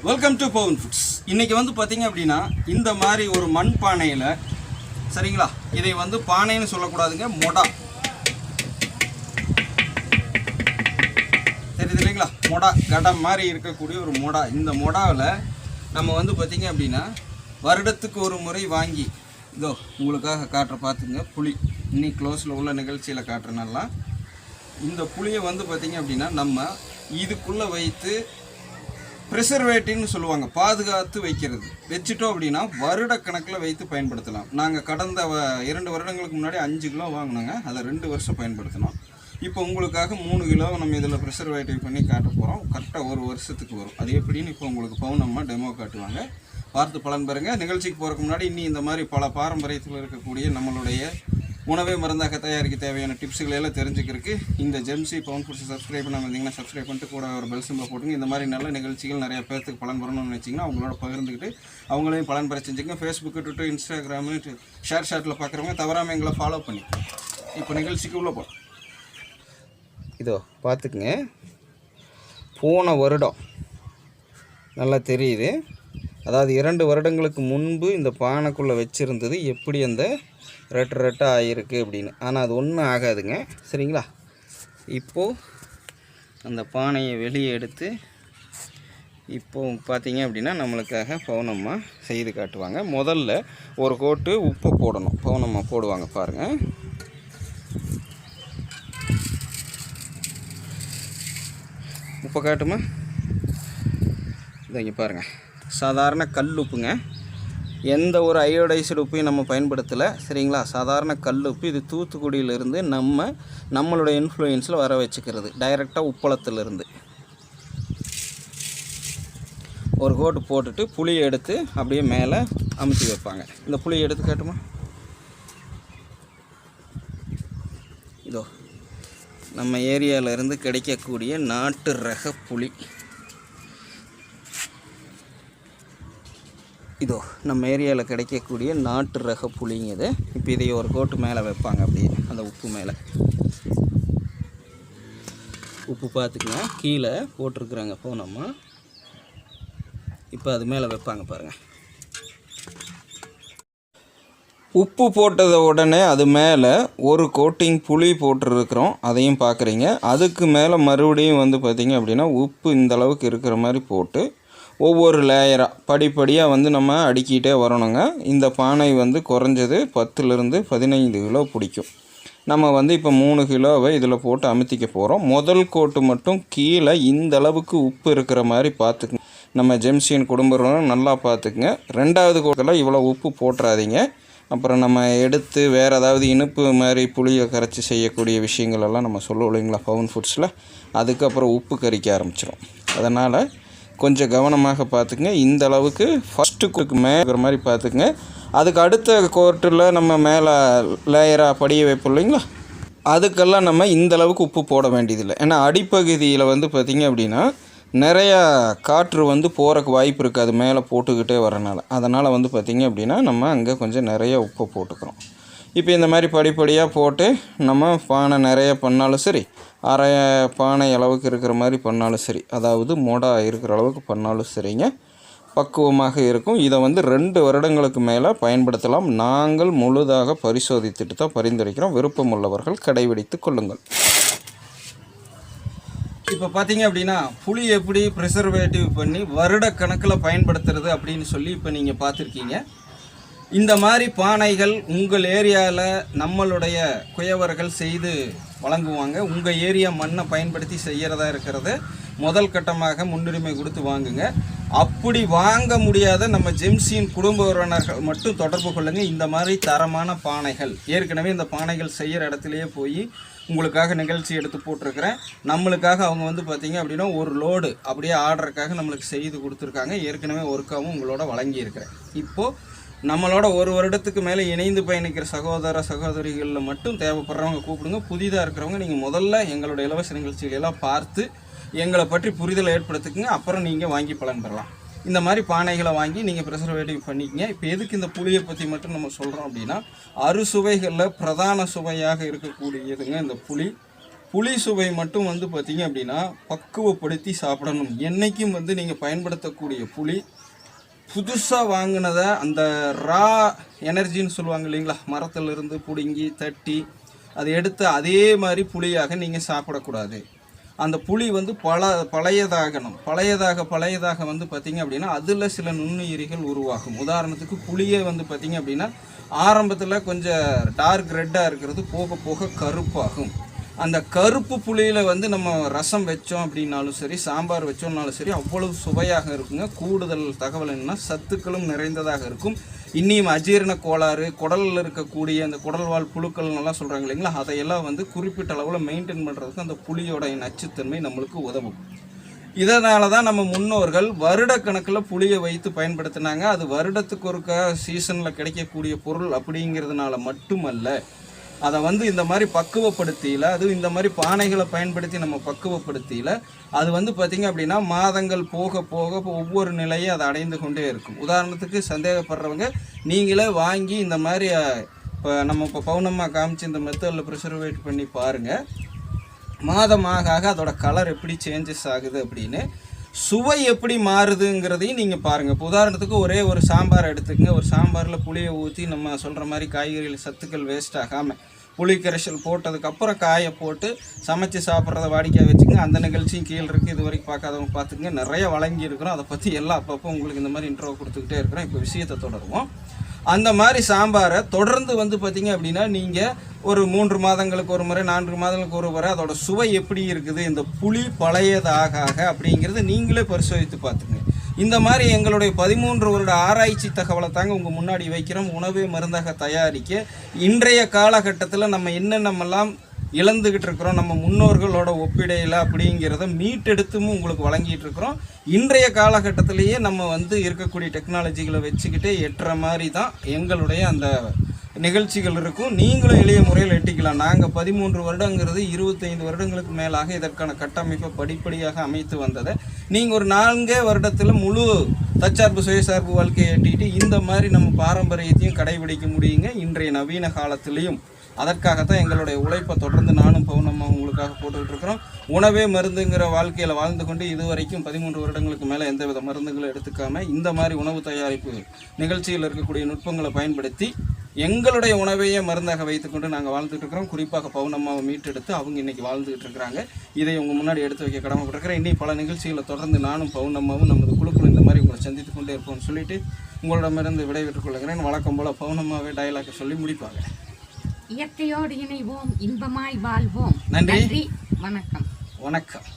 Welcome to Pawan foods. இன்றைக்கி வந்து பார்த்திங்க அப்படின்னா இந்த மாதிரி ஒரு மண் பானையில், சரிங்களா, இதை வந்து பானைன்னு சொல்லக்கூடாதுங்க, மொடா தெரியுது இல்லைங்களா, மொடா கடம் மாதிரி இருக்கக்கூடிய ஒரு மொடா. இந்த மொடாவில் நம்ம வந்து பார்த்திங்க அப்படின்னா வருடத்துக்கு ஒரு முறை வாங்கி இதோ உங்களுக்காக காட்டுற பார்த்துங்க. புளி இன்னைக்கு க்ளோஸில் உள்ள நிகழ்ச்சியில் காட்டுறனாலாம் இந்த புளியை வந்து பார்த்திங்க அப்படின்னா நம்ம இதுக்குள்ளே வைத்து ப்ரிசர்வேட்டிவ்னு சொல்லுவாங்க, பாதுகாத்து வைக்கிறது. வச்சுட்டோம் அப்படின்னா வருட கணக்கில் வைத்து பயன்படுத்தலாம். நாங்கள் கடந்த 2 வருடங்களுக்கு முன்னாடி 5 கிலோ வாங்கினோங்க, அதை 2 வருஷம் பயன்படுத்தினோம். இப்போ உங்களுக்காக 3 கிலோ நம்ம இதில் ப்ரிசர்வேட்டிவ் பண்ணி காட்ட போகிறோம். கரெக்டாக 1 வருஷத்துக்கு வரும். அது எப்படின்னு இப்போ உங்களுக்கு பவுனம்மா டெமோ காட்டுவாங்க, பார்த்து பலன் பெறுங்க. நிகழ்ச்சிக்கு போகிறதுக்கு முன்னாடி இன்னும் இந்த மாதிரி பல பாரம்பரியத்தில் இருக்கக்கூடிய நம்மளுடைய உணவே மருந்தாக தயாரிக்க தேவையான டிப்ஸுகளை எல்லாம் தெரிஞ்சுக்கிறதுக்கு இந்த ஜெம்சி பவுன் ஃபுட்ஸை சப்ஸ்கிரைப் பண்ண வந்தீங்கன்னா சப்ஸ்கிரைப் பண்ணிட்டு கூட ஒரு பெல் சிம்பிளை போட்டுங்க. இந்த மாதிரி நல்ல நிகழ்ச்சிகள் நிறைய பேர்த்துக்கு பலன் பெறணும்னு நினச்சிங்கன்னா அவங்களோட பகிர்ந்துக்கிட்டு அவங்களையும் பலன் பெற செஞ்சுங்க. ஃபேஸ்புக்கு, ட்விட்டர், இன்ஸ்டாகிராமு, ஷேர்ட்டில் பார்க்குறவங்க தவறாமல் எங்களை ஃபாலோ பண்ணி இப்போ நிகழ்ச்சிக்கு உள்ளே போகிறோம். இதோ பார்த்துக்குங்க, போன வருடம் நல்லா தெரியுது. அதாவது 2 வருடங்களுக்கு முன்பு இந்த பானைக்குள்ளே வச்சுருந்தது எப்படி அந்த ரெட்டாக ஆகிருக்கு அப்படின்னு. ஆனால் அது ஒன்றும் ஆகாதுங்க, சரிங்களா. இப்போது அந்த பானையை வெளியே எடுத்து இப்போது பார்த்தீங்க அப்படின்னா நம்மளுக்காக பவுனம்மா செய்து காட்டுவாங்க. முதல்ல ஒரு கோட்டு உப்பு போடணும், பவுனம்மா போடுவாங்க பாருங்கள். உப்பை காட்டுமா, இங்கே பாருங்கள், சாதாரண கல் உப்புங்க, எந்த ஒரு அயோடைஸ்டு உப்பையும் நம்ம பயன்படுத்தலை, சரிங்களா. சாதாரண கல் உப்பு. இது தூத்துக்குடியிலிருந்து நம்மளோட இன்ஃப்ளூயன்ஸில் வர வச்சுக்கிறது, டைரெக்டாக உப்பளத்திலிருந்து. ஒரு கோட்டு போட்டுட்டு புளியை எடுத்து அப்படியே மேலே அமுத்தி வைப்பாங்க. இந்த புளியை எடுத்து காட்டுமா, இதோ நம்ம ஏரியாவிலேருந்து கிடைக்கக்கூடிய நாட்டு ரக புளி. இதோ நம்ம ஏரியாவில் கிடைக்கக்கூடிய நாட்டு ரக புளிங்க இது. இப்போ இதை ஒரு கோட்டு மேலே வைப்பாங்க, அப்படியே அந்த உப்பு மேலே. உப்பு பார்த்துக்குங்க, கீழே போட்டிருக்குறாங்க போனோம்மா. இப்போ அது மேலே வைப்பாங்க பாருங்கள். உப்பு போட்டதை உடனே அது மேலே ஒரு கோட்டிங் புளி போட்டுருக்குறோம், அதையும் பார்க்குறீங்க. அதுக்கு மேலே மறுபடியும் வந்து பார்த்திங்க அப்படின்னா உப்பு இந்த அளவுக்கு இருக்கிற மாதிரி போட்டு ஒவ்வொரு லேயராக படிப்படியாக வந்து நம்ம அடுக்கிட்டே வரணுங்க. இந்த பானை வந்து குறைஞ்சது 10லிருந்து 15 கிலோ பிடிக்கும். நம்ம வந்து இப்போ 3 கிலோவை இதில் போட்டு அமுத்திக்க போகிறோம். முதல் கோட்டு மட்டும் கீழே இந்த அளவுக்கு உப்பு இருக்கிற மாதிரி பார்த்துக்குங்க. நம்ம ஜெம்சியின் குடும்பம் நல்லா பார்த்துக்குங்க. 2வது கோட்டில் இவ்வளோ உப்பு போட்டுறாதீங்க. அப்புறம் நம்ம எடுத்து வேறு ஏதாவது இனிப்பு மாதிரி புளியை கரைச்சி செய்யக்கூடிய விஷயங்களெல்லாம் நம்ம சொல்லுவோம் இல்லைங்களா பவுன் ஃபுட்ஸில், அதுக்கப்புறம் உப்பு கறிக்க ஆரம்பிச்சிடும். அதனால் கொஞ்சம் கவனமாக பார்த்துக்குங்க. இந்த அளவுக்கு ஃபஸ்ட்டு கோட்டுக்கு மேலே மாதிரி பார்த்துக்குங்க. அதுக்கு அடுத்த கோட்டில் நம்ம மேலே லேயராக படிய வைப்போம் இல்லைங்களா, அதுக்கெல்லாம் நம்ம இந்த அளவுக்கு உப்பு போட வேண்டியதில்லை. ஏன்னா அடிப்பகுதியில் வந்து பார்த்திங்க அப்படின்னா நிறையா காற்று வந்து போகிறக்கு வாய்ப்பு இருக்குது, அது மேலே போட்டுக்கிட்டே வரனால. அதனால் வந்து பார்த்திங்க அப்படின்னா நம்ம அங்கே கொஞ்சம் நிறைய உப்பு போட்டுக்கிறோம். இப்போ இந்த மாதிரி படிப்படியாக போட்டு நம்ம பானை நிறைய பண்ணாலும் சரி, அரை பானை அளவுக்கு இருக்கிற மாதிரி பண்ணாலும் சரி, அதாவது மொடா இருக்கிற அளவுக்கு பண்ணாலும் சரிங்க, பக்குவமாக இருக்கும். இதை வந்து 2 வருடங்களுக்கு மேலே பயன்படுத்தலாம். நாங்கள் முழுதாக பரிசோதித்துட்டு தான் பரிந்துரைக்கிறோம். விருப்பம் உள்ளவர்கள் கடைபிடித்து கொள்ளுங்கள். இப்போ பார்த்தீங்க அப்படின்னா புளி எப்படி ப்ரிசர்வேட்டிவ் பண்ணி வருட கணக்கில் பயன்படுத்துறது அப்படின்னு சொல்லி இப்போ நீங்கள் பார்த்துருக்கீங்க. இந்த மாதிரி பானைகள் உங்கள் ஏரியாவில் நம்மளுடைய குயவர்கள் செய்து வழங்குவாங்க. உங்கள் ஏரியா மண்ணை பயன்படுத்தி செய்கிறதா இருக்கிறத முதல் கட்டமாக முன்னுரிமை கொடுத்து வாங்குங்க. அப்படி வாங்க முடியாத நம்ம ஜெம்சியின் குடும்ப உறவினர்கள் மட்டும் தொடர்பு கொள்ளுங்க. இந்த மாதிரி தரமான பானைகள் ஏற்கனவே இந்த பானைகள் செய்கிற இடத்துலையே போய் உங்களுக்காக நிகழ்ச்சி எடுத்து போட்டிருக்கிறேன். நம்மளுக்காக அவங்க வந்து பார்த்திங்க அப்படின்னா ஒரு லோடு அப்படியே ஆர்டருக்காக நம்மளுக்கு செய்து கொடுத்துருக்காங்க. ஏற்கனவே ஒர்க்காகவும் உங்களோட வழங்கியிருக்கிறேன். இப்போது நம்மளோட 1 வருடத்துக்கு மேலே இணைந்து பயணிக்கிற சகோதர சகோதரிகளில் மட்டும் தேவைப்படுறவங்க கூப்பிடுங்க. புதிதாக இருக்கிறவங்க நீங்கள் முதல்ல எங்களோட இலவச நிகழ்ச்சிகளெல்லாம் பார்த்து எங்களை பற்றி புரிதலை ஏற்படுத்திக்கங்க. அப்புறம் நீங்கள் வாங்கி பலன் பெறலாம். இந்த மாதிரி பானைகளை வாங்கி நீங்கள் ப்ரிசர்வேட்டிவ் பண்ணிக்கங்க. இப்போ எதுக்கு இந்த புளியை பற்றி மட்டும் நம்ம சொல்கிறோம் அப்படின்னா, அறுசுவைகளில் பிரதான சுவையாக இருக்கக்கூடியதுங்க இந்த புளி. புளி சுவை மட்டும் வந்து பார்த்திங்க அப்படின்னா பக்குவப்படுத்தி சாப்பிடணும். என்றைக்கும் வந்து நீங்கள் பயன்படுத்தக்கூடிய புளி புதுசாக வாங்கினதை அந்த ரா எனர்ஜின்னு சொல்லுவாங்க இல்லைங்களா, மரத்திலிருந்து பிடுங்கி தட்டி அதை எடுத்து அதே மாதிரி புளியாக நீங்கள் சாப்பிடக்கூடாது. அந்த புளி வந்து பழையதாகணும். பழையதாக வந்து பார்த்திங்க அப்படின்னா அதில் சில நுண்ணுயிரிகள் உருவாகும். உதாரணத்துக்கு புளியை வந்து பார்த்திங்க அப்படின்னா ஆரம்பத்தில் கொஞ்சம் டார்க் ரெட்டாக இருக்கிறது போக போக கருப்பாகும். அந்த கருப்பு புளியில் வந்து நம்ம ரசம் வச்சோம் அப்படின்னாலும் சரி, சாம்பார் வச்சோம்னாலும் சரி, அவ்வளவு சுவையாக இருக்குங்க. கூடுதல் தகவல் என்னன்னா சத்துக்களும் நிறைந்ததாக இருக்கும். இன்னியும் அஜீரண கோளாறு, குடலில் இருக்கக்கூடிய அந்த குடல்வாழ் புழுக்கள் எல்லாம் சொல்கிறாங்க இல்லைங்களா, அதையெல்லாம் வந்து குறிப்பிட்ட அளவில் மெயின்டைன் பண்ணுறதுக்கு அந்த புளியோட நச்சுத்தன்மை நம்மளுக்கு உதவும். இதனால தான் நம்ம முன்னோர்கள் வருடக்கணக்கில் புளியை வைத்து பயன்படுத்தினாங்க. அது வருடத்துக்கு ஒருக்க சீசனில் கிடைக்கக்கூடிய பொருள் அப்படிங்கிறதுனால மட்டுமல்ல, அதை வந்து இந்த மாதிரி பக்குவப்படுத்தியில், அதுவும் இந்த மாதிரி பானைகளை பயன்படுத்தி நம்ம பக்குவப்படுத்தியில் அது வந்து பார்த்திங்க அப்படின்னா மாதங்கள் போக போக ஒவ்வொரு நிலையை அதை அடைந்து கொண்டே இருக்கும். உதாரணத்துக்கு சந்தேகப்படுறவங்க நீங்களே வாங்கி இந்த மாதிரி இப்போ பௌர்ணமாக காமிச்சு இந்த மெத்தடில் ப்ரிசர்வேட் பண்ணி பாருங்கள். மாதமாக அதோட கலர் எப்படி சேஞ்சஸ் ஆகுது அப்படின்னு, சுவை எப்படி மாறுதுங்கிறதையும் நீங்கள் பாருங்கள். இப்போ உதாரணத்துக்கு ஒரே ஒரு சாம்பார் எடுத்துக்கங்க. ஒரு சாம்பாரில் புளியை ஊற்றி நம்ம சொல்கிற மாதிரி காய்கறிகள் சத்துக்கள் வேஸ்ட் ஆகாமல் புளி கரைசல் போட்டதுக்கப்புறம் காயை போட்டு சமைச்சு சாப்பிட்றத வாடிக்கையாக வச்சுங்க. அந்த நிகழ்ச்சியும் கீழே இருக்குது, இது வரைக்கும் பார்க்காதவங்க பார்த்துக்குங்க. நிறைய வழங்கி இருக்கிறோம். அதை பற்றி எல்லாம் அப்பப்போ உங்களுக்கு இந்த மாதிரி இன்ட்ரோ கொடுத்துக்கிட்டே இருக்கிறோம். இப்போ விஷயத்தை தொடருவோம். அந்த மாதிரி சாம்பாரை தொடர்ந்து வந்து பார்த்திங்க அப்படின்னா நீங்கள் ஒரு 3 மாதங்களுக்கு ஒரு முறை, 4 மாதங்களுக்கு ஒரு முறை அதோட சுவை எப்படி இருக்குது, இந்த புளி பழையதாக அப்படிங்கிறது நீங்களே பரிசோதித்து பார்த்துங்க. இந்த மாதிரி எங்களுடைய 13 வருட ஆராய்ச்சி தகவலை தாங்க உங்கள் முன்னாடி வைக்கிறோம். உணவே மருந்தாக தயாரிக்க இன்றைய காலகட்டத்தில் நம்ம என்னென்னமெல்லாம் இழந்துக்கிட்டு இருக்கிறோம், நம்ம முன்னோர்களோட ஒப்பிடையில் அப்படிங்கிறத மீட்டெடுத்தும் உங்களுக்கு வழங்கிட்டு இருக்கிறோம். இன்றைய காலகட்டத்திலேயே நம்ம வந்து இருக்கக்கூடிய டெக்னாலஜிகளை வச்சுக்கிட்டே எட்டுற மாதிரி தான் எங்களுடைய அந்த நிகழ்ச்சிகள் இருக்கும். நீங்களும் எளிய முறையில் எட்டிக்கலாம். நாங்கள் 13 வருடங்கிறது 25 வருடங்களுக்கு மேலாக இதற்கான கட்டமைப்பை படிப்படியாக அமைத்து வந்ததை நீங்கள் ஒரு 4 வருடத்தில் முழு தற்சார்பு சுயசார்பு வாழ்க்கையை எட்டிக்கிட்டு இந்த மாதிரி நம்ம பாரம்பரியத்தையும் கடைபிடிக்க முடியுங்க இன்றைய நவீன காலத்திலையும். அதற்காகத்தான் எங்களுடைய உழைப்பை தொடர்ந்து நானும் பௌர்ணமாக உங்களுக்காக போட்டுக்கிட்டு இருக்கிறோம். உணவே மருந்துங்கிற வாழ்க்கையில் வாழ்ந்து கொண்டு இதுவரைக்கும் 13 வருடங்களுக்கு மேலே எந்தவித மருந்துகளும் எடுத்துக்காமல் இந்த மாதிரி உணவு தயாரிப்பு நிகழ்ச்சியில் இருக்கக்கூடிய நுட்பங்களை பயன்படுத்தி எங்களுடைய உணவையே மருந்தாக வைத்துக்கொண்டு நாங்கள் வாழ்ந்துட்டு இருக்கிறோம். குறிப்பாக பௌர்ணமாவை மீட்டெடுத்து அவங்க இன்றைக்கி வாழ்ந்துகிட்டு இருக்கிறாங்க. இதை உங்கள் முன்னாடி எடுத்து வைக்க கடமைப்பட்டிருக்கிறேன். இன்னும் பல நிகழ்ச்சிகளை தொடர்ந்து நானும் பௌர்ணமாவும் நமது குழுக்கள் இந்த மாதிரி உங்களை சந்தித்து கொண்டே இருப்போம்னு சொல்லிட்டு உங்களிடமிருந்து விடைபெற்றுக் கொள்கிறேன். வழக்கம் போல் பௌர்ணமாவே டயலாக்கை சொல்லி முடிப்பாங்க. இயற்கையோடு இணைவோம், இன்பமாய் வாழ்வோம். நன்றி, வணக்கம். வணக்கம்.